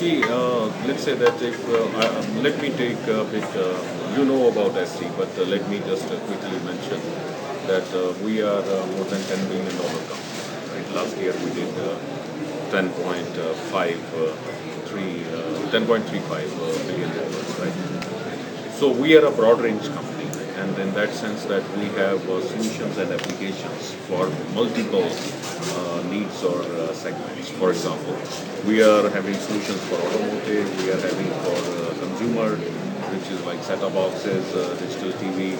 See, let's say that if let me take a bit, you know about ST, but let me just quickly mention that we are more than $10 billion company. Right? Last year we did 10.35 billion dollars. Right? So we are a broad range company, and in that sense that we have solutions and applications for multiple needs or segments. For example, we are having solutions for automotive, we are having for consumer, which is like set-top boxes, digital TV.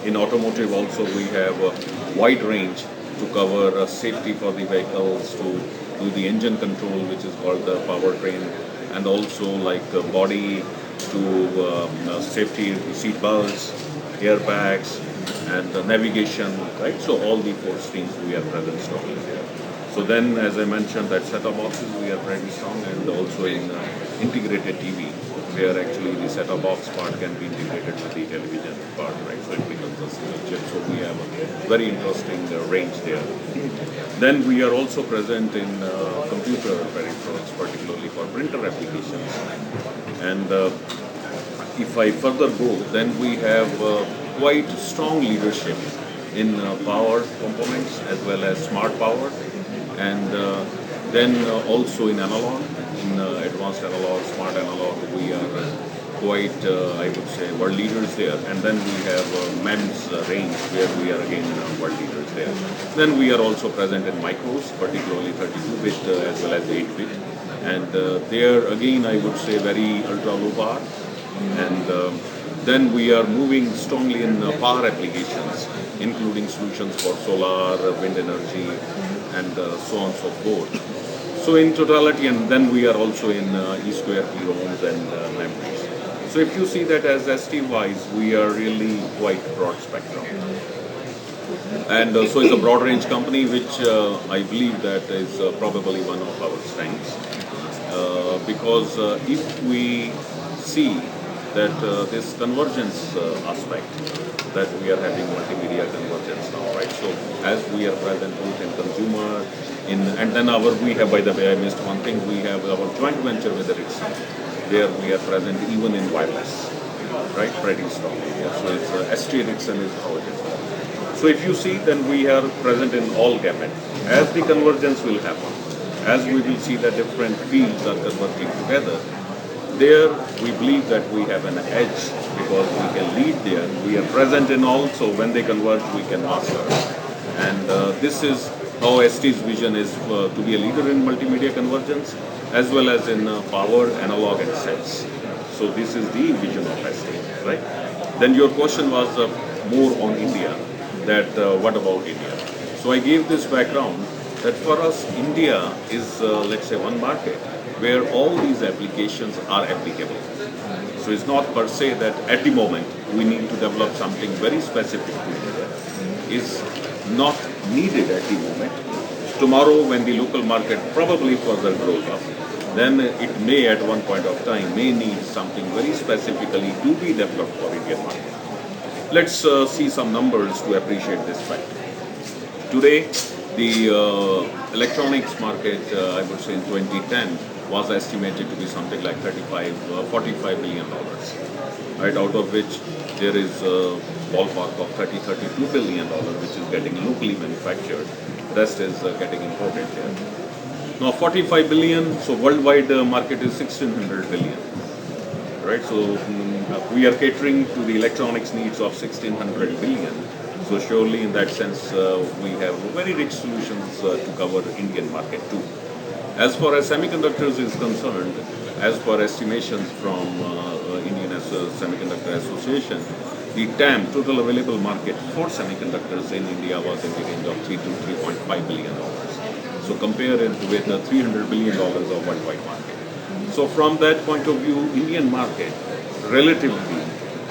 In automotive also we have a wide range to cover safety for the vehicles, to do the engine control, which is called the powertrain, and also like body to safety seat belts, airbags, and navigation, right? So all the four streams we are present strongly there. So then, as I mentioned, that set-top boxes we are pretty strong, and also in integrated TV, where actually the set-top box part can be integrated with the television part, right? So it becomes a single chip. So we have a very interesting range there. Then we are also present in computer peripherals, particularly for printer applications. And if I further go, then we have quite strong leadership in power components as well as smart power, and then also in analog, in advanced analog, smart analog, we are quite, I would say, world leaders there. And then we have MEMS range, where we are again world leaders there. Then we are also present in micros, particularly 32-bit as well as 8-bit. And there again, I would say, very ultra low power. And then we are moving strongly in power applications, including solutions for solar, wind energy, and so on and so forth. So in totality, and then we are also in E-square PROMs and memories. So if you see that as ST-wise, we are really quite broad spectrum. And so it's a broad range company, which I believe that is probably one of our strengths. Because if we see that this convergence aspect, that we are having multimedia convergence now, right? So as we are present both in consumer, and then we have, by the way, I missed one thing, we have our joint venture with Ericsson, where we are present even in wireless, right? Pretty strongly. Yeah. So it's ST Ericsson is how it is. So if you see, then we are present in all gamut. As the convergence will happen, as we will see that different fields are converging together, there we believe that we have an edge because we can lead there. We are present in all, so when they converge, we can master. And this is how ST's vision is to be a leader in multimedia convergence as well as in power, analog, and sense. So this is the vision of ST, right? Then your question was more on India, that what about India? So I gave this background that for us, India is, let's say, one market where all these applications are applicable. So it's not per se that at the moment we need to develop something very specific to India. It's not needed at the moment. Tomorrow, when the local market probably further grows up, then it may at one point of time may need something very specifically to be developed for Indian market. Let's see some numbers to appreciate this fact. Today, the electronics market, I would say in 2010, was estimated to be something like $45 billion, right? Out of which there is a ballpark of $32 billion, which is getting locally manufactured. Rest is getting imported there. Now 45 billion, so worldwide market is 1600 billion, right? So we are catering to the electronics needs of 1600 billion. So surely in that sense, we have very rich solutions to cover Indian market too. As far as semiconductors is concerned, as per estimations from Indian Semiconductor Association, the TAM, total available market for semiconductors in India, was in the range of $3 to $3.5 billion. So compare it with the $300 billion of worldwide market. So from that point of view, Indian market relatively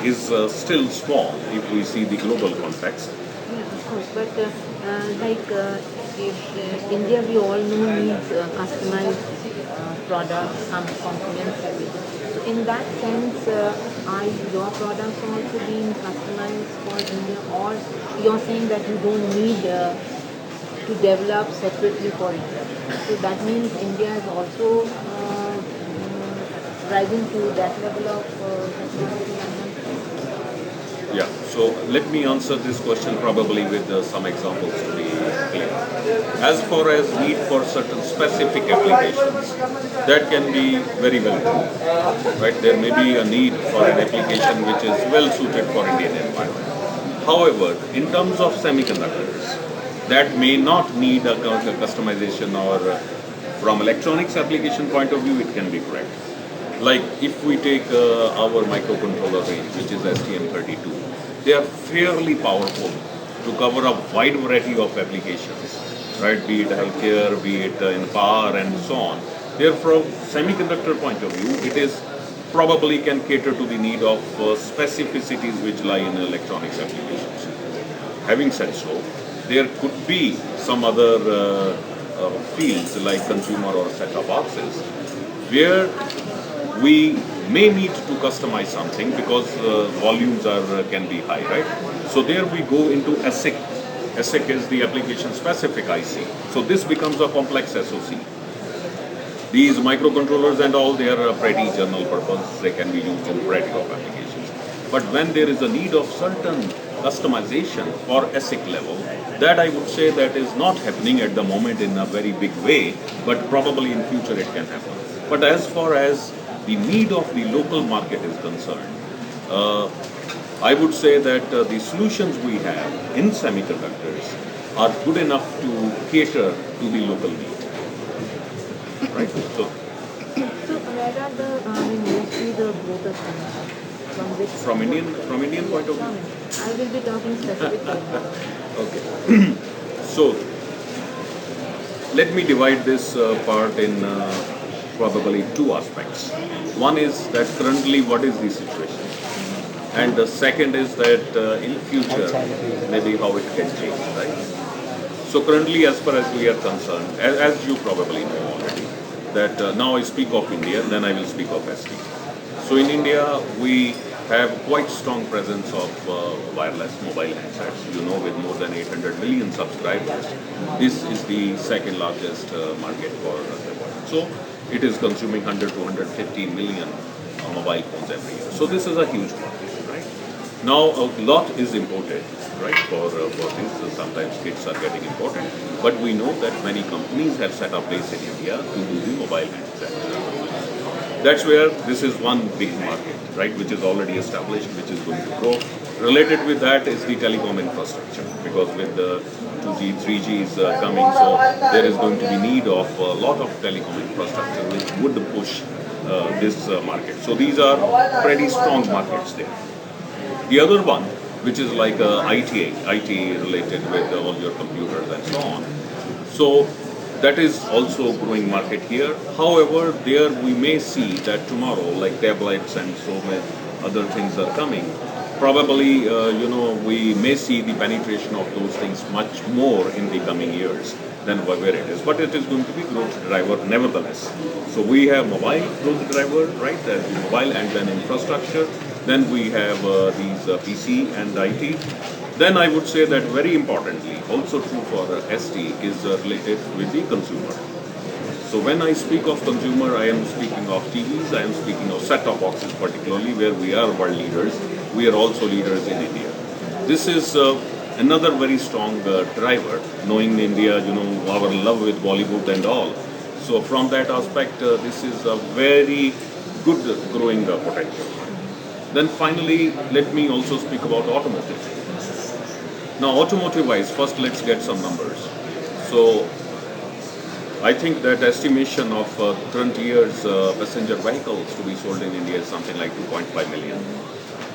is still small if we see the global context. Yeah, of course. But if India, we all know, needs customized products, some components, everything. So in that sense, are your products also being customized for India, or you're saying that you don't need to develop separately for India? So that means India is also rising to that level of technology? Yeah, so let me answer this question probably with some examples to be clear. As far as need for certain specific applications, that can be very well true, right? There may be a need for an application which is well suited for Indian environment. However, in terms of semiconductors, that may not need a customization or from electronics application point of view, it can be correct. Like if we take our microcontroller range, which is STM32, they are fairly powerful to cover a wide variety of applications, right? Be it healthcare, be it in power and so on. Therefore, from semiconductor point of view, it is probably can cater to the need of specificities which lie in electronics applications. Having said so, there could be some other fields like consumer or set-top boxes where we may need to customize something because volumes are can be high, right? So there we go into ASIC. ASIC is the application specific IC. So this becomes a complex SoC. These microcontrollers and all, they are pretty general purpose. They can be used in variety of applications. But when there is a need of certain customization for ASIC level, that I would say that is not happening at the moment in a very big way, but probably in future it can happen. But as far as the need of the local market is concerned, I would say that the solutions we have in semiconductors are good enough to cater to the local need. Right? So Where are mostly the growth is coming from? Which from Indian point of view. I will be talking specifically. Okay. So let me divide this part in probably two aspects. One is that currently what is the situation, and the second is that in future maybe how it can change, right? So currently, as far as we are concerned, as you probably know already, that now I speak of India, then I will speak of ST. So in India, we have quite strong presence of wireless mobile handsets. You know, with more than 800 million subscribers, this is the second largest market for the world. So it is consuming 100 to 150 million mobile phones every year. So this is a huge market, right? Now a lot is imported, right? For this, sometimes kits are getting imported, but we know that many companies have set up base in India to do the mobile handset. That's where this is one big market, right? Which is already established, which is going to grow. Related with that is the telecom infrastructure, because with the 2G, 3G is coming, so there is going to be need of a lot of telecom infrastructure which would push this market. So these are pretty strong markets there. The other one, which is like IT related with all your computers and so on. So that is also growing market here. However, there we may see that tomorrow, like tablets and so many other things are coming. Probably, we may see the penetration of those things much more in the coming years than where it is. But it is going to be growth driver nevertheless. So we have mobile growth driver, right? Mobile and then infrastructure. Then we have these PC and IT. Then I would say that very importantly, also true for ST, is related with the consumer. So when I speak of consumer, I am speaking of TVs, I am speaking of set-top boxes particularly, where we are world leaders. We are also leaders in India. This is another very strong driver, knowing India, our love with Bollywood and all. So from that aspect, this is a very good growing potential. Then finally, let me also speak about automotive. Now, automotive-wise, first let's get some numbers. So I think that estimation of current year's passenger vehicles to be sold in India is something like 2.5 million.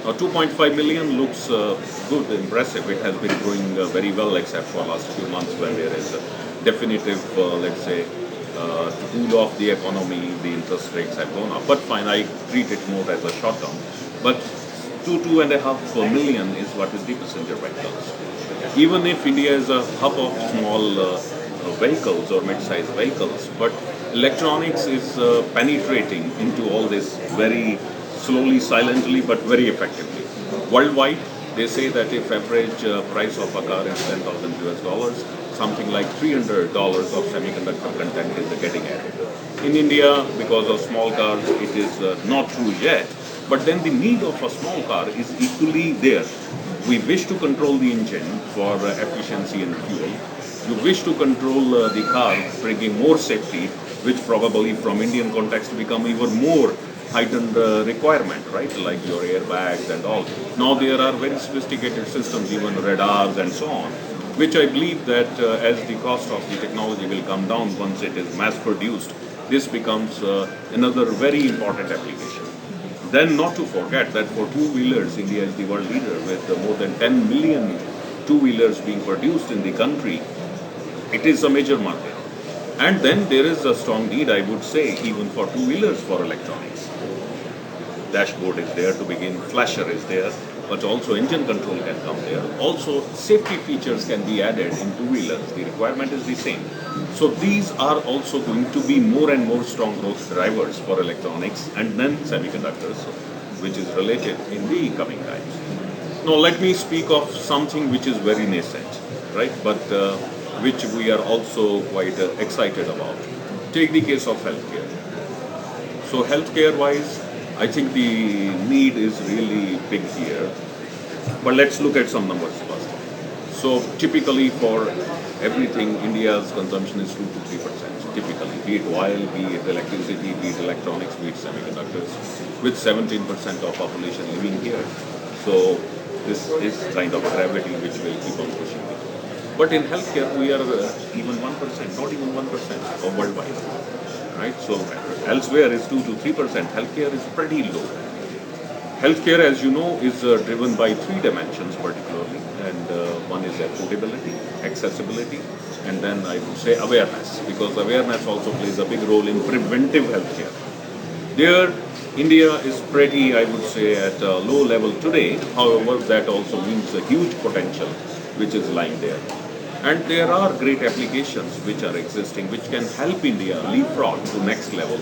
Now, 2.5 million looks good, impressive. It has been growing very well, except for last few months when there is a definitive, let's say, to cool off the economy, the interest rates have gone up. But fine, I treat it more as a short term. But 2.5 million is what is the passenger vehicles. Even if India is a hub of small vehicles or mid-sized vehicles, but electronics is penetrating into all this very slowly, silently, but very effectively. Worldwide, they say that if average price of a car is $10,000, something like $300 of semiconductor content is getting added. In India, because of small cars, it is not true yet. But then the need of a small car is equally there. We wish to control the engine for efficiency and fuel. You wish to control the car, bringing more safety, which probably from Indian context become even more heightened requirement, right? Like your airbags and all. Now there are very sophisticated systems, even radars and so on, which I believe that as the cost of the technology will come down once it is mass produced, this becomes another very important application. Then not to forget that for two-wheelers, India is the world leader with more than 10 million two-wheelers being produced in the country. It is a major market. And then there is a strong need, I would say, even for two-wheelers for electronics. Dashboard is there to begin, flasher is there, but also engine control can come there. Also, safety features can be added in two-wheelers. The requirement is the same. So these are also going to be more and more strong growth drivers for electronics and then semiconductors, which is related in the coming times. Now let me speak of something which is very nascent, right? But which we are also quite excited about. Take the case of healthcare. So healthcare-wise, I think the need is really big here. But let's look at some numbers first. So typically for everything, India's consumption is 2 to 3%. Typically, be it oil, be it electricity, be it electronics, be it semiconductors, with 17% of population living here. So this is kind of a gravity which will keep on pushing it. But in healthcare, we are even 1%, not even 1% of worldwide, right? So elsewhere is 2 to 3%. Healthcare is pretty low. Healthcare, as you know, is driven by three dimensions particularly, and one is affordability, accessibility, and then I would say awareness, because awareness also plays a big role in preventive healthcare. There, India is pretty, I would say, at a low level today. However, that also means a huge potential which is lying there. And there are great applications which are existing, which can help India leapfrog to next level.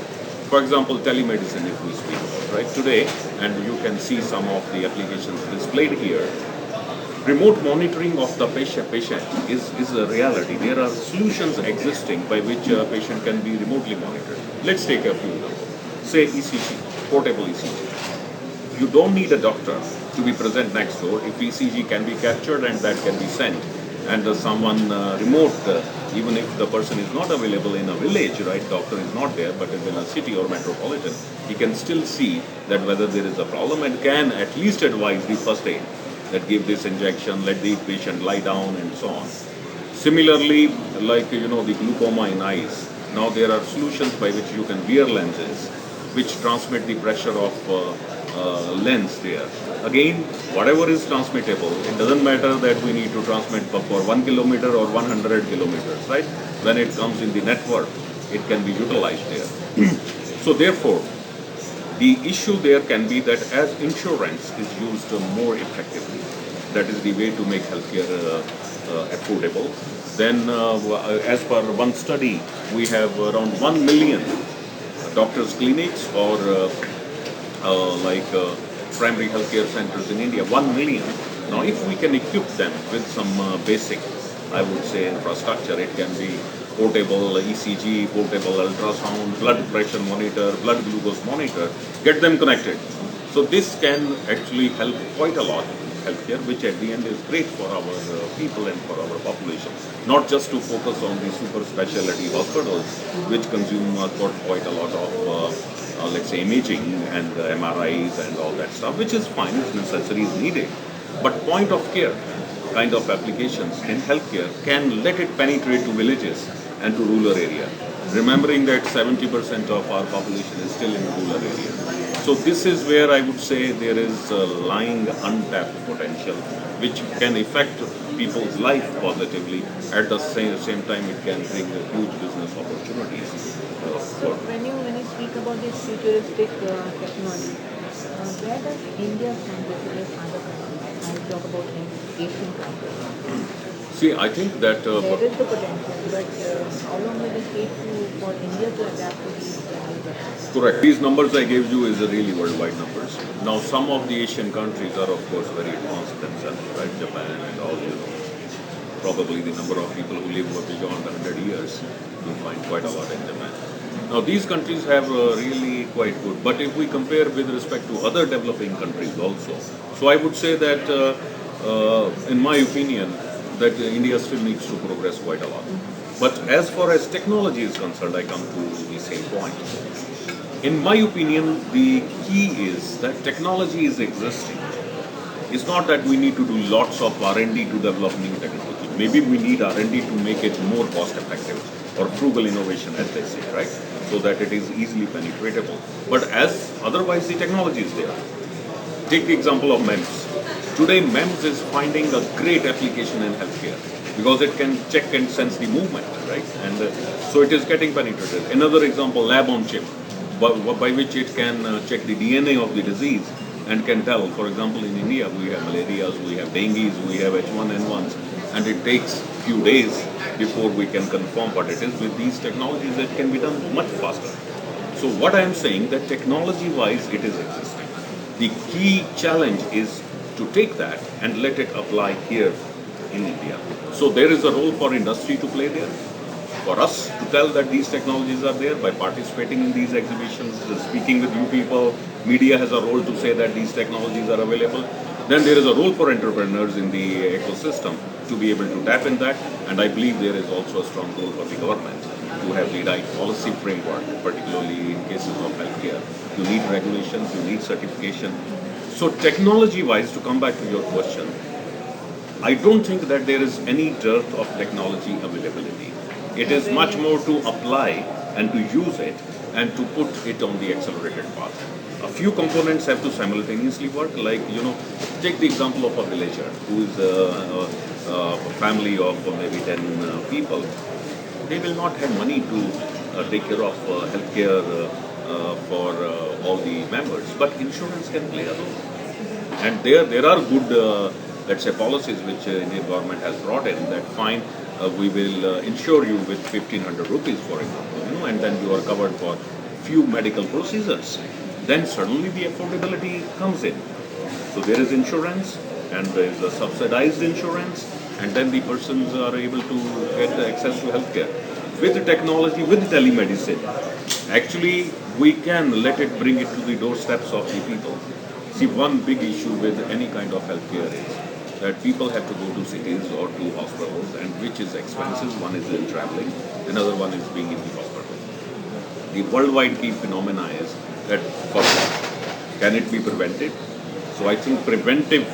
For example, telemedicine, if we speak about, right? Today, and you can see some of the applications displayed here, remote monitoring of the patient is a reality. There are solutions existing by which a patient can be remotely monitored. Let's take a few examples. Say ECG, portable ECG. You don't need a doctor to be present next door. If ECG can be captured and that can be sent, and someone remote, even if the person is not available in a village, right, doctor is not there, but is in a city or metropolitan, he can still see that whether there is a problem and can at least advise the first aid, that give this injection, let the patient lie down and so on. Similarly, like, the glaucoma in eyes, now there are solutions by which you can wear lenses, which transmit the pressure of lens there. Again, whatever is transmittable, it doesn't matter that we need to transmit for 1 kilometer or 100 kilometers, right? When it comes in the network, it can be utilized there. So therefore, the issue there can be that as insurance is used more effectively, that is the way to make healthcare affordable. Then, as per one study, we have around 1 million doctors' clinics or primary healthcare centers in India, 1 million. Now, if we can equip them with some basic, I would say, infrastructure, it can be portable ECG, portable ultrasound, blood pressure monitor, blood glucose monitor, get them connected. So this can actually help quite a lot in healthcare, which at the end is great for our people and for our population. Not just to focus on the super specialty hospitals, which consume quite a lot of let's say imaging and MRIs and all that stuff, which is fine, if necessary is needed. But point of care kind of applications in healthcare can let it penetrate to villages and to rural area. Remembering that 70% of our population is still in rural area. So this is where I would say there is lying untapped potential, which can affect people's life positively. At the same time, it can bring huge business opportunities. So when you speak about this futuristic technology, where does India stand versus other countries? I talk about Asian countries. See, I think that there is the potential, but how long will it take for India to adapt to these developments? Correct. These numbers I gave you is really worldwide numbers. Now, some of the Asian countries are, of course, very advanced themselves, right? Japan and all, probably the number of people who live beyond 100 years, you find quite a lot in Japan. Now these countries have really quite good, but if we compare with respect to other developing countries also, so I would say that in my opinion, that India still needs to progress quite a lot. But as far as technology is concerned, I come to the same point. In my opinion, the key is that technology is existing. It's not that we need to do lots of R&D to develop new technology. Maybe we need R&D to make it more cost effective or frugal innovation, as they say, right? So that it is easily penetratable. But as otherwise, the technology is there. Take the example of MEMS. Today, MEMS is finding a great application in healthcare because it can check and sense the movement, right? And so it is getting penetrated. Another example, lab on chip, by which it can check the DNA of the disease and can tell. For example, in India, we have malarias, we have dengues, we have H1N1s, and it takes few days before we can confirm what it is. With these technologies, it can be done much faster. So what I am saying that technology-wise, it is existing. The key challenge is to take that and let it apply here in India. So there is a role for industry to play there, for us to tell that these technologies are there by participating in these exhibitions, speaking with you people. Media has a role to say that these technologies are available. Then there is a role for entrepreneurs in the ecosystem to be able to tap in that. And I believe there is also a strong role for the government to have the right policy framework, particularly in cases of healthcare. You need regulations, you need certification. So technology-wise, to come back to your question, I don't think that there is any dearth of technology availability. It is much more to apply and to use it and to put it on the accelerated path. A few components have to simultaneously work, like, take the example of a villager who is a family of maybe 10 people. They will not have money to take care of healthcare for all the members, but insurance can play a role. And there are good, let's say, policies which Indian government has brought in that fine, we will insure you with 1500 rupees, for example, and then you are covered for few medical procedures. Then suddenly the affordability comes in. So there is insurance and there is a subsidized insurance, and then the persons are able to get access to healthcare. With the technology, with telemedicine, actually we can let it bring it to the doorsteps of the people. See, one big issue with any kind of healthcare is that people have to go to cities or to hospitals, and which is expensive. One is in traveling, another one is being in the hospital. The worldwide key phenomena is that first, can it be prevented? So I think preventive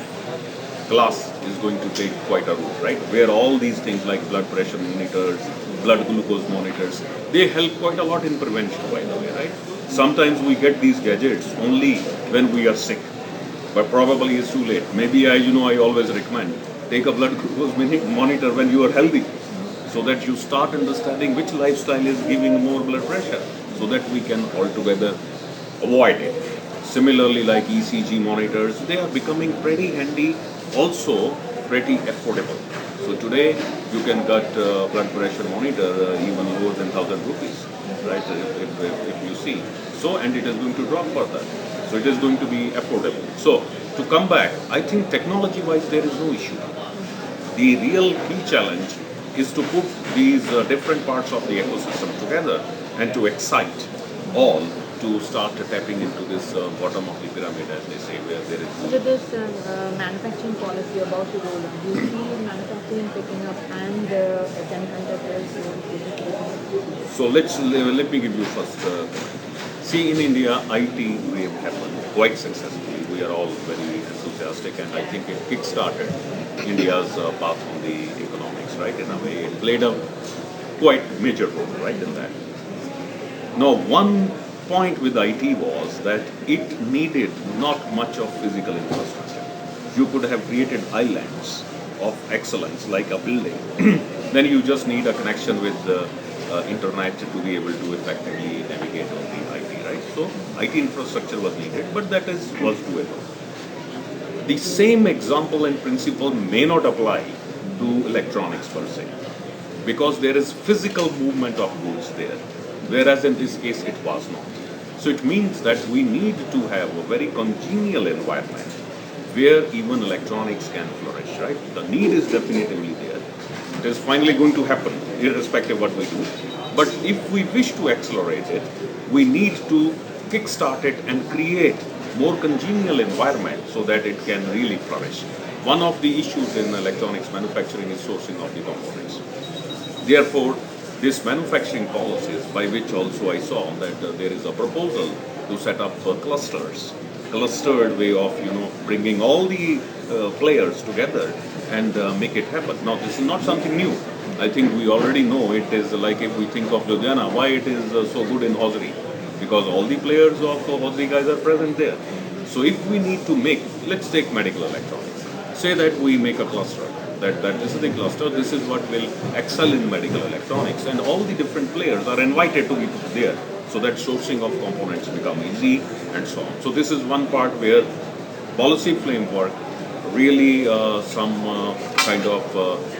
class is going to take quite a role, right? Where all these things like blood pressure monitors, blood glucose monitors, they help quite a lot in prevention, by the way, right? Sometimes we get these gadgets only when we are sick, but probably it's too late. Maybe I always recommend take a blood glucose monitor when you are healthy, so that you start understanding which lifestyle is giving more blood pressure, so that we can altogether avoid it. Similarly, like ECG monitors, they are becoming pretty handy, also pretty affordable. So today you can get blood pressure monitor even lower than 1,000 rupees, right? If you see. So, and it is going to drop further. So it is going to be affordable. So to come back, I think technology-wise there is no issue. The real key challenge is to put these different parts of the ecosystem together and to excite all to start tapping into this bottom of the pyramid, as they say, where there is. So with this manufacturing policy about to roll on, do you see manufacturing picking up and semiconductors? So let me give you first. See, in India, IT wave happened quite successfully. We are all very enthusiastic, and I think it kick-started India's path on the economics, right? In a way, it played a quite major role, right, in that. Now, one point with IT was that it needed not much of physical infrastructure. You could have created islands of excellence like a building. Then you just need a connection with the internet to be able to effectively navigate on the IT, right? So IT infrastructure was needed, but that was doable. The same example and principle may not apply to electronics per se, because there is physical movement of goods there, whereas in this case it was not. So it means that we need to have a very congenial environment where even electronics can flourish, right? The need is definitively there. It is finally going to happen, irrespective what we do. But if we wish to accelerate it, we need to kickstart it and create more congenial environment so that it can really flourish. One of the issues in electronics manufacturing is sourcing of the components. Therefore, this manufacturing policies, by which also I saw that there is a proposal to set up clustered way of bringing all the players together and make it happen. Now, this is not something new. I think we already know it is like if we think of Ludhiana, why it is so good in Hosiery, because all the players of Hosiery guys are present there. So if we need to make, let's take medical electronics. Say that we make a cluster. That this is the cluster, this is what will excel in medical electronics, and all the different players are invited to be there, so that sourcing of components become easy and so on. So this is one part where policy framework, really some kind of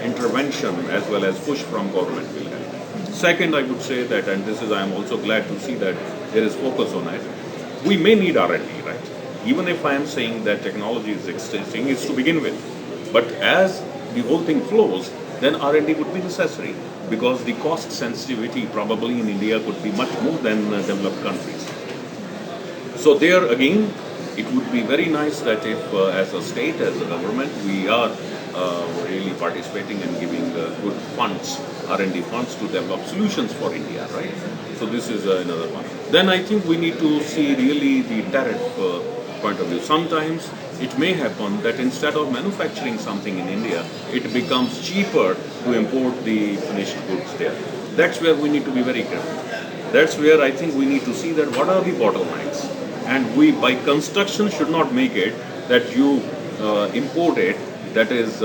intervention as well as push from government will help. Second, I would say that, and this is I am also glad to see that there is focus on it. We may need R&D, right? Even if I am saying that technology is existing, it's to begin with. But as the whole thing flows, then R&D would be necessary, because the cost sensitivity probably in India could be much more than developed countries. So there again, it would be very nice that if as a state, as a government, we are really participating and giving good funds, R&D funds to develop solutions for India, right? So this is another one. Then I think we need to see really the tariff point of view. Sometimes it may happen that instead of manufacturing something in India, it becomes cheaper to import the finished goods there. That's where we need to be very careful. That's where I think we need to see that what are the bottlenecks. And we, by construction, should not make it that you import it that is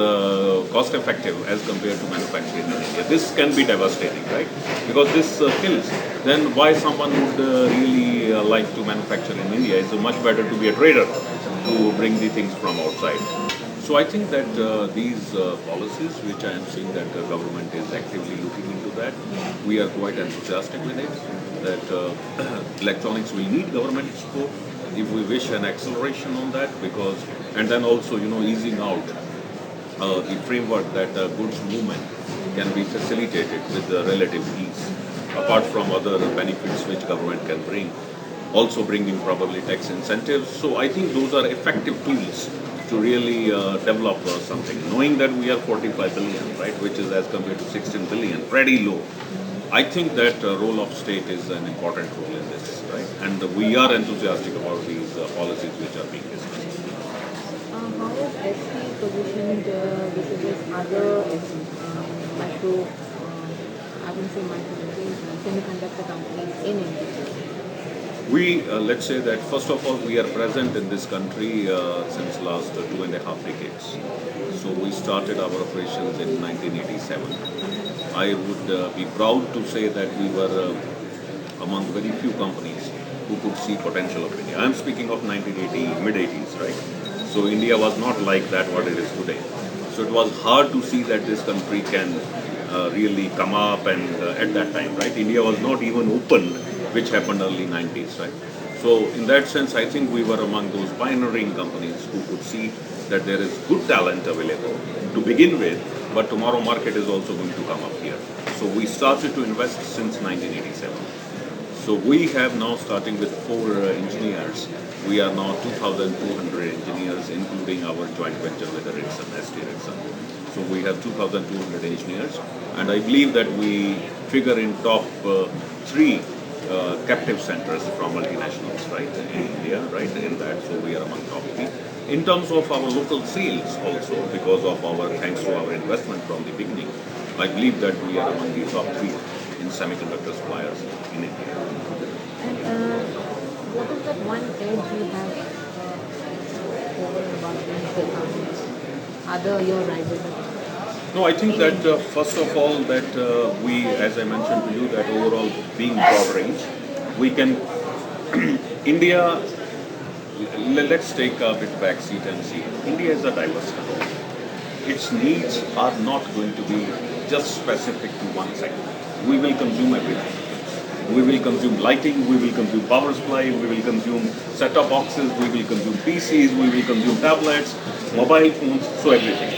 cost effective as compared to manufacturing in India. This can be devastating, right? Because this kills. Then why someone would really like to manufacture in India? It's much better to be a trader to bring the things from outside. So I think that these policies, which I am seeing that the government is actively looking into that, we are quite enthusiastic with it, that electronics will need government support if we wish an acceleration on that, because, and then also, easing out the framework that goods movement can be facilitated with the relative ease, apart from other benefits which government can bring, also bringing probably tax incentives. So I think those are effective tools to really develop something, knowing that we are 45 billion, right, which is as compared to 16 billion, pretty low. I think that role of state is an important role in this, right, and we are enthusiastic about these policies which are being discussed. How is ST positioned versus other I wouldn't say semiconductor companies in India? We, let's say that first of all, we are present in this country since last 2.5 decades. So we started our operations in 1987. I would be proud to say that we were among very few companies who could see potential of India. I'm speaking of 1980, mid-80s, right? So India was not like that what it is today. So it was hard to see that this country can really come up, and at that time, right, India was not even open, which happened early 90s, right? So in that sense, I think we were among those pioneering companies who could see that there is good talent available to begin with, but tomorrow market is also going to come up here. So we started to invest since 1987. So we have now, starting with 4 engineers, we are now 2,200 engineers, including our joint venture with Ericsson, ST Ericsson. So we have 2,200 engineers, and I believe that we figure in top 3 captive centers from multinationals, right, in India, right, in that. So we are among top 3. In terms of our local sales also, because of our, thanks to our investment from the beginning, I believe that we are among the top 3 in semiconductor suppliers in India. And what is that one edge you have over and above the other your rivals? No, I think that first of all that we, as I mentioned to you, that overall being broad range, we can, India, let's take a bit back seat and see. India is a diverse country. Its needs are not going to be just specific to one sector. We will consume everything. We will consume lighting, we will consume power supply, we will consume set-top boxes, we will consume PCs, we will consume tablets, mobile phones, so everything.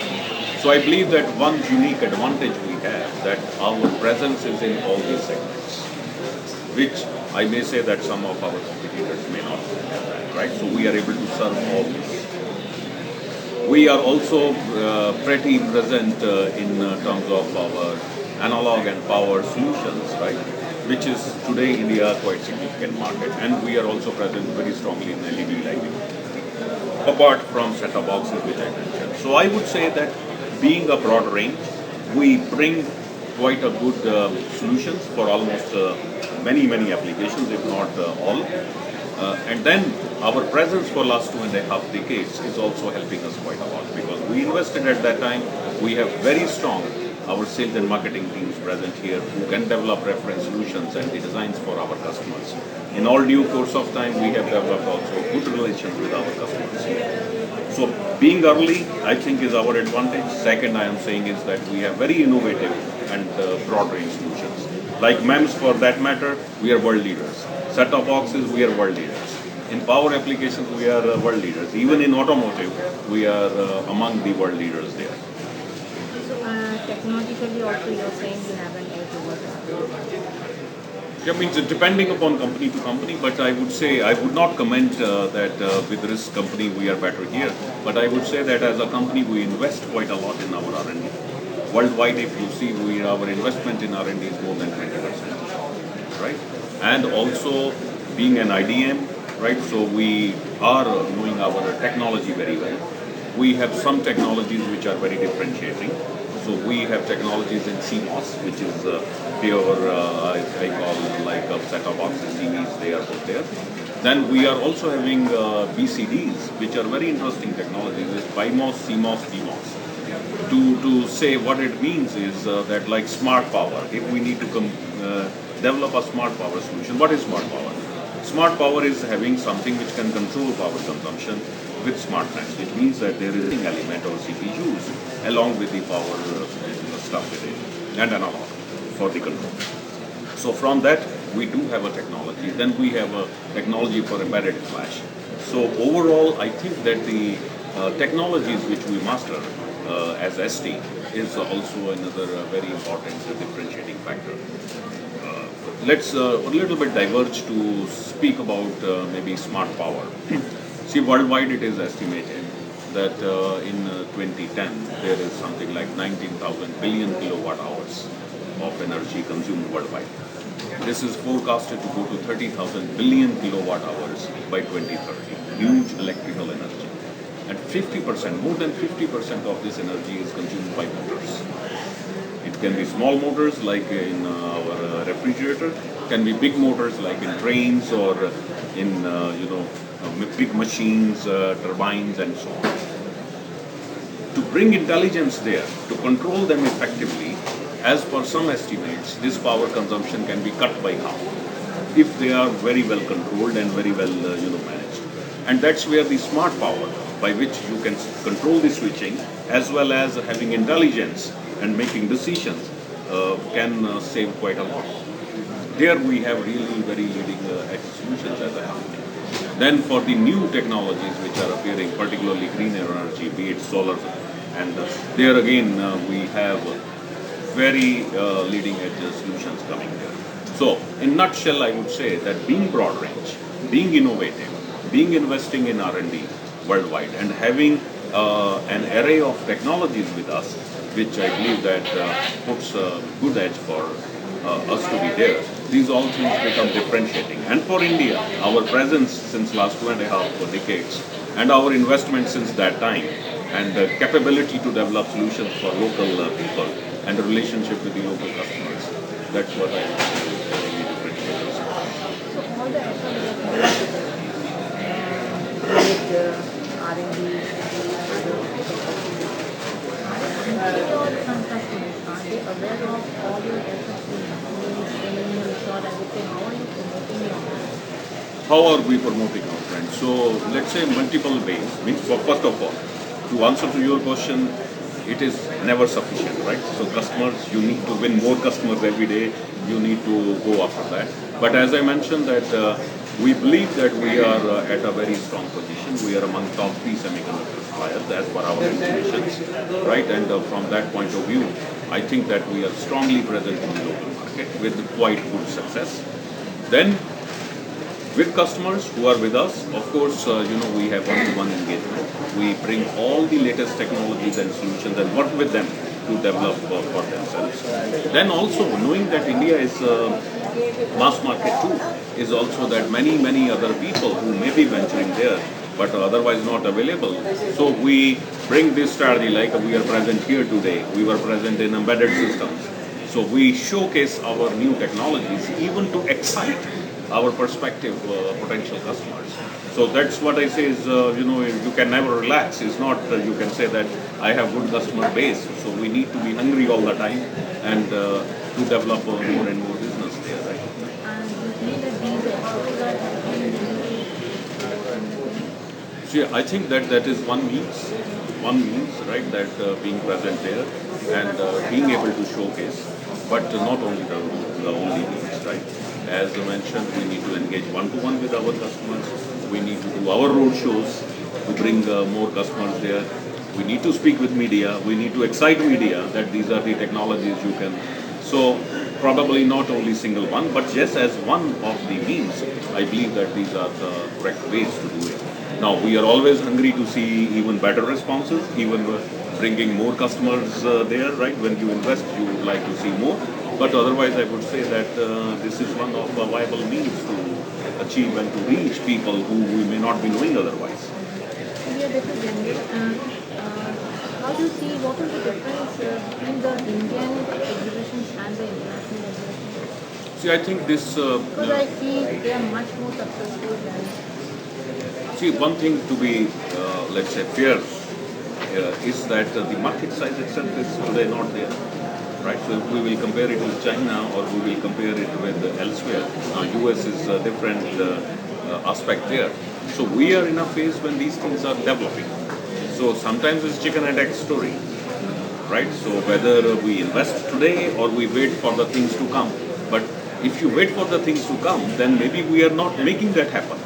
So I believe that one unique advantage we have, that our presence is in all these segments, which I may say that some of our competitors may not have that, right? So we are able to serve all these. We are also pretty present in terms of our analog and power solutions, right? Which is today India quite significant market, and we are also present very strongly in LED lighting. Apart from set-top boxes, which I mentioned. So I would say that being a broad range, we bring quite a good solutions for almost many applications, if not all. And then our presence for last 2.5 decades is also helping us quite a lot, because we invested at that time. We have very strong our sales and marketing teams present here who can develop reference solutions and the designs for our customers. In all due course of time, we have developed also good relations with our customers. So being early, I think, is our advantage. Second, I am saying is that we have very innovative and broad range solutions. Like MEMS, for that matter, we are world leaders. Set-top boxes, we are world leaders. In power applications, we are world leaders. Even in automotive, we are among the world leaders there. Technologically also you're saying you have an edge over that. Yeah, means depending upon company to company, but I would say I would not comment that with this company we are better here. But I would say that as a company we invest quite a lot in our R&D. Worldwide, if you see, our investment in R&D is more than 20%, right? And also being an IDM, right? So we are knowing our technology very well. We have some technologies which are very differentiating. So we have technologies in CMOS, which is pure, I call like set-top boxes, TVs, they are put there. Then we are also having BCDs, which are very interesting technologies, with BIMOS, CMOS, DMOS. To say what it means is that like smart power, if we need to develop a smart power solution, what is smart power? Smart power is having something which can control power consumption with smartness, which means that there is an element or CPUs along with the power stuff with it and analog for the control. So from that we do have a technology. Then we have a technology for embedded flash. So overall, I think that the technologies which we master as ST is also another very important differentiating factor. Let's a little bit diverge to speak about maybe smart power. See, worldwide it is estimated that in 2010 there is something like 19,000 billion kilowatt hours of energy consumed worldwide. This is forecasted to go to 30,000 billion kilowatt hours by 2030. Huge electrical energy. And 50%, more than 50% of this energy is consumed by motors. It can be small motors like in our refrigerator, can be big motors like in trains or in big machines, turbines and so on. To bring intelligence there, to control them effectively, as per some estimates, this power consumption can be cut by half if they are very well controlled and very well managed. And that's where the smart power, by which you can control the switching as well as having intelligence and making decisions, can save quite a lot. There we have really very leading edge solutions as a company. Then for the new technologies which are appearing, particularly green energy, be it solar, and there again we have very leading edge solutions coming there. So in nutshell, I would say that being broad range, being innovative, being investing in R&D worldwide, and having an array of technologies with us, which I believe that puts a good edge for us to be there. These all things become differentiating. And for India, our presence since last 2.5 decades and our investment since that time and the capability to develop solutions for local people and the relationship with the local customers, that's what I would say is really differentiating. So all the effort that you with R&D, or some customers, are they aware of all your efforts in research? I would say, how are you promoting your brand? How are we promoting our brand? So let's say multiple ways. First of all, to answer to your question, it is never sufficient, right? So customers, you need to win more customers every day. You need to go after that. But as I mentioned that we believe that we are at a very strong position. We are among top 3 semiconductor suppliers as per our estimations, right? And from that point of view, I think that we are strongly present in the local market with quite good success. Then with customers who are with us, of course, we have one-to-one engagement. We bring all the latest technologies and solutions and work with them to develop for themselves. Then also knowing that India is mass market too, is also that many other people who may be venturing there but otherwise not available. So we bring this strategy like we are present here today. We were present in embedded systems. So we showcase our new technologies even to excite our prospective potential customers. So that's what I say is, you can never relax. It's not you can say that I have good customer base. So we need to be hungry all the time and to develop more and more business there. Right? And you feel that these efforts are helping you. So yeah, I think that is one means, right? That being present there and being able to showcase, but not only the only means, right? As I mentioned, we need to engage one-to-one with our customers. We need to do our road shows to bring more customers there. We need to speak with media. We need to excite media that these are the technologies you can. So probably not only single one, but just as one of the means, I believe that these are the correct ways to do it. Now we are always hungry to see even better responses, even bringing more customers there, right? When you invest, you would like to see more. But otherwise, I would say that this is one of the viable means to achieve and to reach people who we may not be knowing otherwise. Yeah, this is Ranjit. How do you see what is the difference between the Indian exhibitions and the international exhibitions? See, I think this. Because I feel they are much more successful than. See, one thing to be, let's say, fair is that the market size itself is today not there. Right, so if we will compare it with China or we will compare it with elsewhere, now US is a different aspect there. So we are in a phase when these things are developing. So sometimes it's chicken and egg story, right? So whether we invest today or we wait for the things to come. But if you wait for the things to come, then maybe we are not making that happen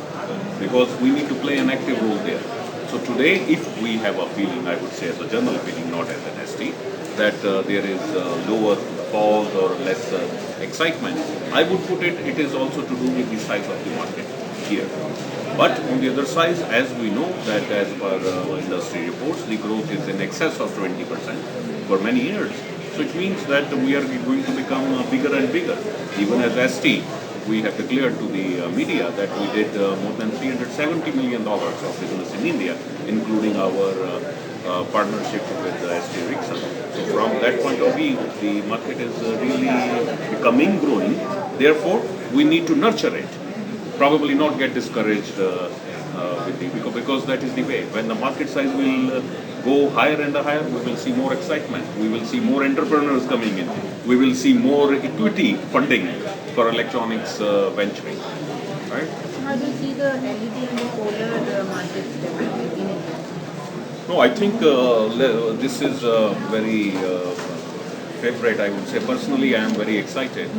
because we need to play an active role there. So today, if we have a feeling, I would say as a general feeling, not as an ST, that there is lower pause or less excitement, I would put it is also to do with the size of the market here. But on the other side, as we know that as per industry reports, the growth is in excess of 20% for many years. So it means that we are going to become bigger and bigger. Even as ST, we have declared to the media that we did more than $370 million of business in India, including our partnership with ST Ericsson. So from that point of view, the market is really becoming growing. Therefore, we need to nurture it. Probably not get discouraged with because that is the way. When the market size will go higher and higher, we will see more excitement. We will see more entrepreneurs coming in. We will see more equity funding for electronics venturing. Right? How do you see the LED and the solar markets developing in India? No, I think this is very favorite. I would say personally, I am very excited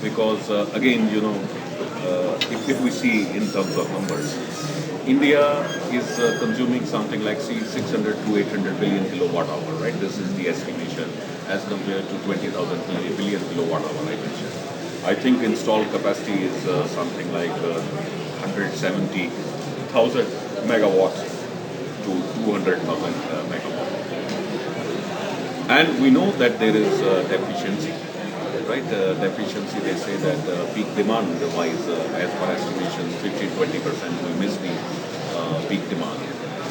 because again, if we see in terms of numbers, India is consuming something like 600 to 800 billion kilowatt hour, right? This is the estimation as compared to 20,000 billion kilowatt hour I mentioned. I think installed capacity is something like 170,000 megawatts to 200,000 megawatts. And we know that there is deficiency, right? Deficiency, they say that peak demand wise, as per estimation, 15-20% we miss the peak demand,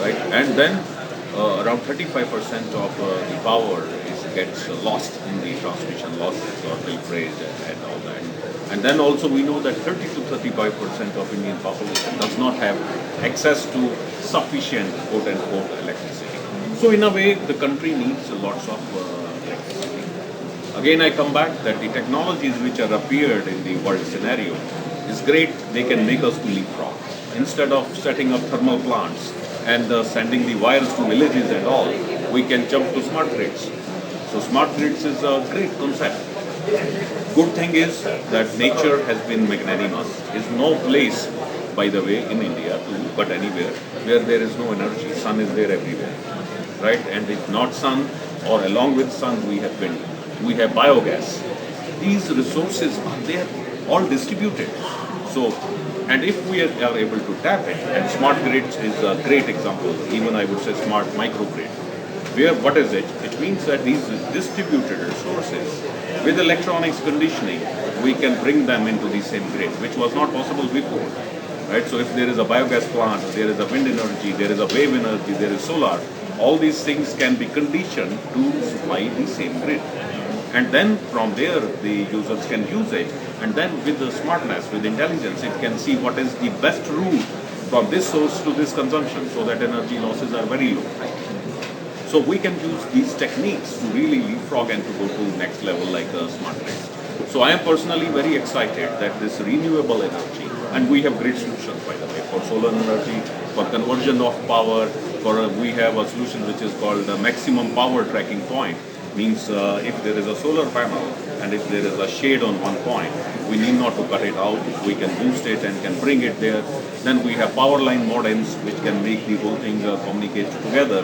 right? And then around 35% of the power gets lost in the transmission losses or filtrage and all that. And then also we know that 30 to 35% of Indian population does not have access to sufficient quote-unquote electricity. So in a way, the country needs lots of electricity. Again, I come back that the technologies which are appeared in the world scenario is great. They can make us to leapfrog. Instead of setting up thermal plants and sending the wires to villages and all, we can jump to smart grids. So smart grids is a great concept. Good thing is that nature has been magnanimous. There is no place, by the way, in India too, but anywhere where there is no energy. Sun is there everywhere, right? And if not sun or along with sun, we have wind. we have biogas. These resources are there, all distributed. So, and if we are able to tap it, and smart grids is a great example, even I would say smart microgrid, where what is it? It means that these distributed resources, with electronics conditioning, we can bring them into the same grid, which was not possible before. Right? So if there is a biogas plant, there is a wind energy, there is a wave energy, there is solar, all these things can be conditioned to supply the same grid. And then from there, the users can use it. And then with the smartness, with intelligence, it can see what is the best route from this source to this consumption, so that energy losses are very low. Right? So we can use these techniques to really leapfrog and to go to next level like smart grids. So I am personally very excited that this renewable energy, and we have great solutions by the way, for solar energy, for conversion of power, we have a solution which is called the maximum power tracking point. Means if there is a solar panel and if there is a shade on one point, we need not to cut it out, we can boost it and can bring it there. Then we have power line modems which can make the whole thing communicate together.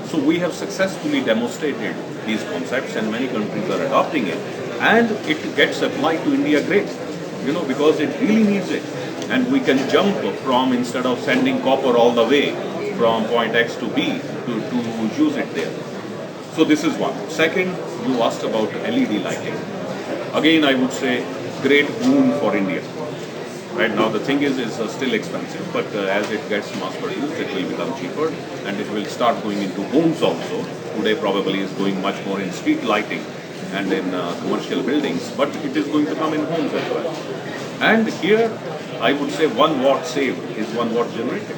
So we have successfully demonstrated these concepts and many countries are adopting it. And it gets applied to India great, because it really needs it. And we can jump from, instead of sending copper all the way from point X to B, to use it there. So this is one. Second, you asked about LED lighting. Again, I would say great boon for India. Right now, the thing is still expensive, but as it gets mass produced, it will become cheaper, and it will start going into homes also. Today, probably is going much more in street lighting and in commercial buildings, but it is going to come in homes as well. And here, I would say 1 watt saved is 1 watt generated.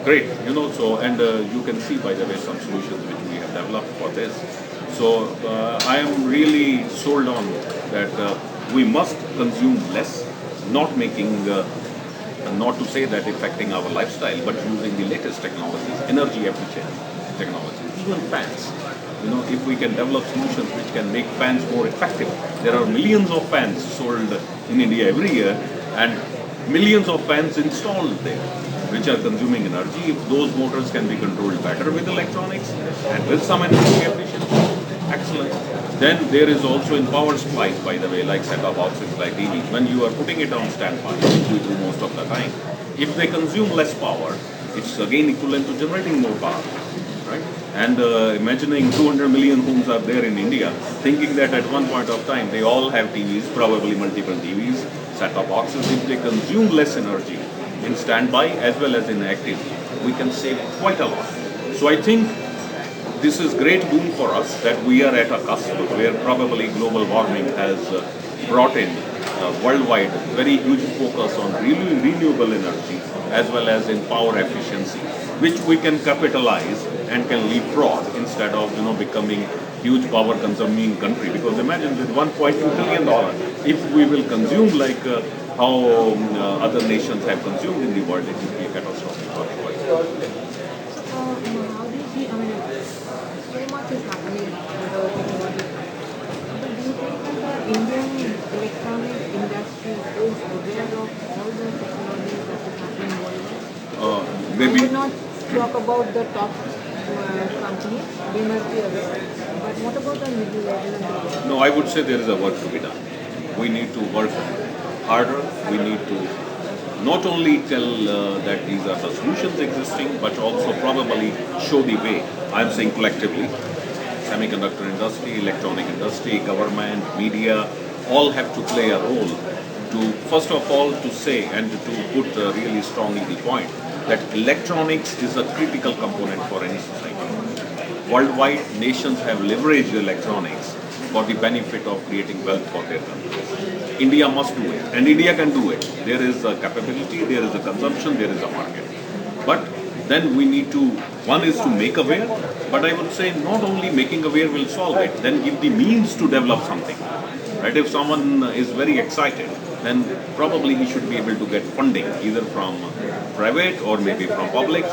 Great, so, and you can see by the way some solutions which we have developed for this. So I am really sold on that we must consume less, not making, not to say that affecting our lifestyle, but using the latest technologies, energy efficient technologies, even fans. If we can develop solutions which can make fans more effective. There are millions of fans sold in India every year, and millions of fans installed there, which are consuming energy. If those motors can be controlled better with electronics and with some energy efficiency, excellent. Then there is also in power supplies, by the way, like set-top boxes, like TVs. When you are putting it on standby, which we do most of the time, if they consume less power, it's again equivalent to generating more power, right? And imagining 200 million homes are there in India, thinking that at one point of time they all have TVs, probably multiple TVs, set-top boxes. If they consume less energy in standby as well as in active, we can save quite a lot. So I think this is great boon for us that we are at a cusp where probably global warming has brought in worldwide very huge focus on renewable energy as well as in power efficiency, which we can capitalize and can leapfrog instead of becoming huge power consuming country. Because imagine with $1.2 trillion, if we will consume like how other nations have consumed in the world, it will be a catastrophic. How do you see, so much is happening with the technology. But do you think that the Indian electronic industry is aware of all the technologies that is happening worldwide? Maybe. I would not talk about the top companies, they must be aware. But what about the middle level and the lower? No, I would say there is a work to be done. We need to work harder. We need to not only tell that these are the solutions existing, but also probably show the way. I'm saying collectively, semiconductor industry, electronic industry, government, media, all have to play a role to, first of all, to say and to put really strongly the point that electronics is a critical component for any society. Worldwide, nations have leveraged electronics for the benefit of creating wealth for their countries. India must do it, and India can do it. There is a capability, there is a consumption, there is a market. But then we need to, one is to make aware, but I would say not only making aware will solve it, then give the means to develop something. Right? If someone is very excited, then probably he should be able to get funding either from private or maybe from public,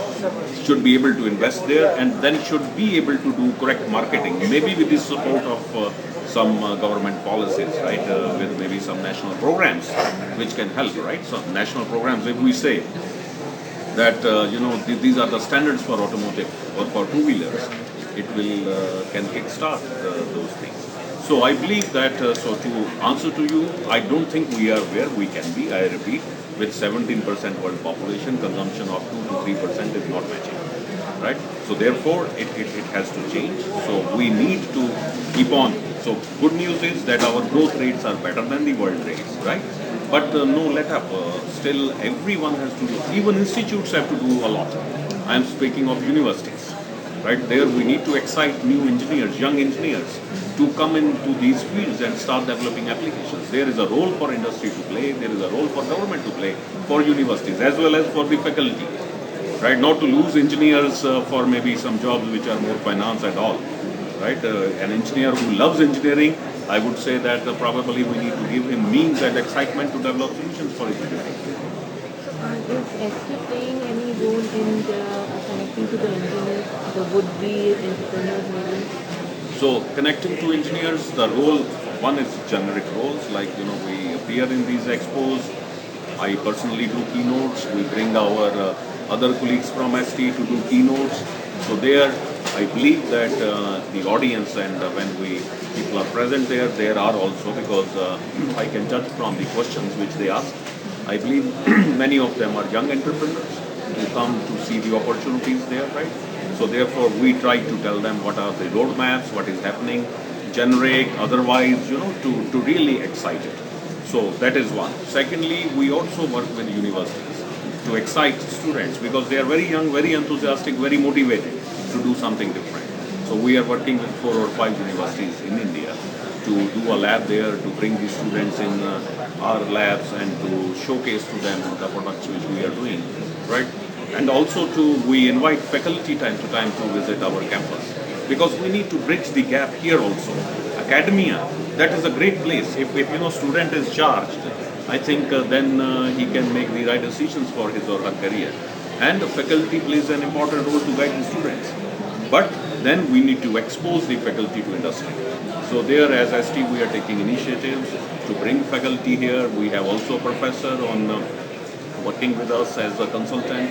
should be able to invest there, and then should be able to do correct marketing, maybe with the support of some government policies, right, with maybe some national programs which can help, right? So national programs, if we say that, these are the standards for automotive or for two-wheelers, it will can kickstart those things. So I believe that, so to answer to you, I don't think we are where we can be. I repeat, with 17% world population, consumption of 2 to 3% is not matching, right? So therefore, it has to change. So we need to keep on. So good news is that our growth rates are better than the world rates, right? But no let up. Still, everyone has to do. Even institutes have to do a lot. I am speaking of universities, right? There we need to excite new engineers, young engineers, to come into these fields and start developing applications. There is a role for industry to play. There is a role for government to play, for universities as well as for the faculty, right? Not to lose engineers for maybe some jobs which are more finance and all, right? An engineer who loves engineering, I would say that probably we need to give him means and excitement to develop solutions for engineering. So is ST playing any role in connecting to the engineers, the would-be entrepreneurs maybe? So connecting to engineers, the role, one is generic roles, like, we appear in these expos. I personally do keynotes. We bring our other colleagues from ST to do keynotes. So there, I believe that the audience, and when people are present there are also, because I can judge from the questions which they ask. I believe many of them are young entrepreneurs who come to see the opportunities there, right? So therefore, we try to tell them what are the roadmaps, what is happening, generic, otherwise, to really excite it. So that is one. Secondly, we also work with universities to excite students, because they are very young, very enthusiastic, very motivated to do something different. So we are working with 4 or 5 universities in India to do a lab there, to bring the students in our labs and to showcase to them the products which we are doing, right? And also we invite faculty time to time to visit our campus, because we need to bridge the gap here also. Academia, that is a great place. If student is charged, I think then he can make the right decisions for his or her career. And the faculty plays an important role to guide the students. But then we need to expose the faculty to industry. So there, as ST, we are taking initiatives to bring faculty here. We have also a professor on working with us as a consultant,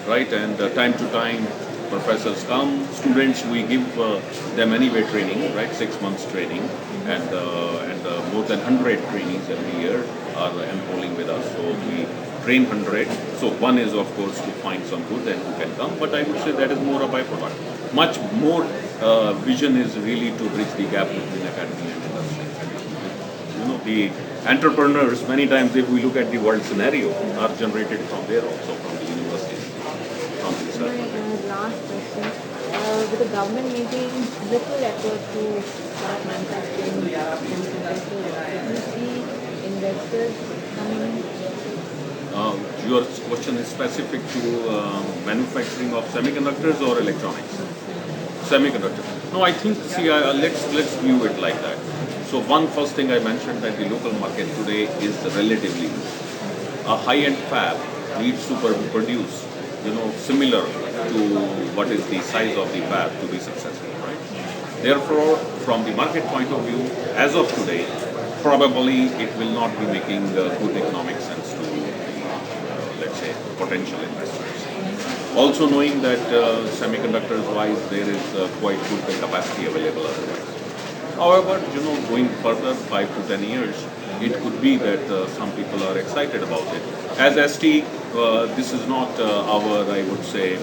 right? And time to time, professors come. Students, we give them anyway training, right? 6 months training, and more than 100 trainees every year are enrolling with us. So we train 100. So one is, of course, to find some good and who can come. But I would say that is more a byproduct. Much more vision is really to bridge the gap between academia and industry. The entrepreneurs, many times, if we look at the world scenario, are generated from there also, from the universities, from the research. My last question, with the government making little effort to start manufacturing semiconductors, do you see investors coming in? Your question is specific to manufacturing of semiconductors or electronics? Semiconductors. No, I think, let's view it like that. So first thing I mentioned, that the local market today is relatively low. A high-end fab needs to produce, similar to what is the size of the fab to be successful, right? Therefore, from the market point of view, as of today, probably it will not be making good economic sense to let's say, potential investors. Also knowing that semiconductors-wise, there is quite good capacity available otherwise. However, going further, 5 to 10 years, it could be that some people are excited about it. As ST, this is not our, I would say,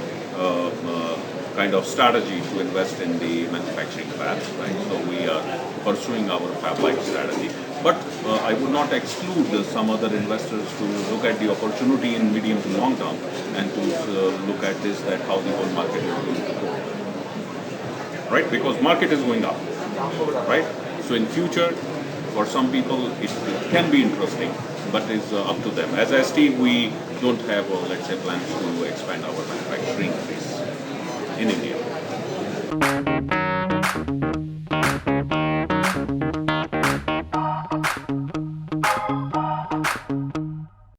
kind of strategy to invest in the manufacturing fabs, right? So we are pursuing our fab-like strategy. But I would not exclude some other investors to look at the opportunity in medium to long term and to look at this, that how the whole market is going to go. Right? Because market is going up. Right? So in future, for some people, it can be interesting, but it's up to them. As ST, we don't have, let's say, plans to expand our manufacturing base in India.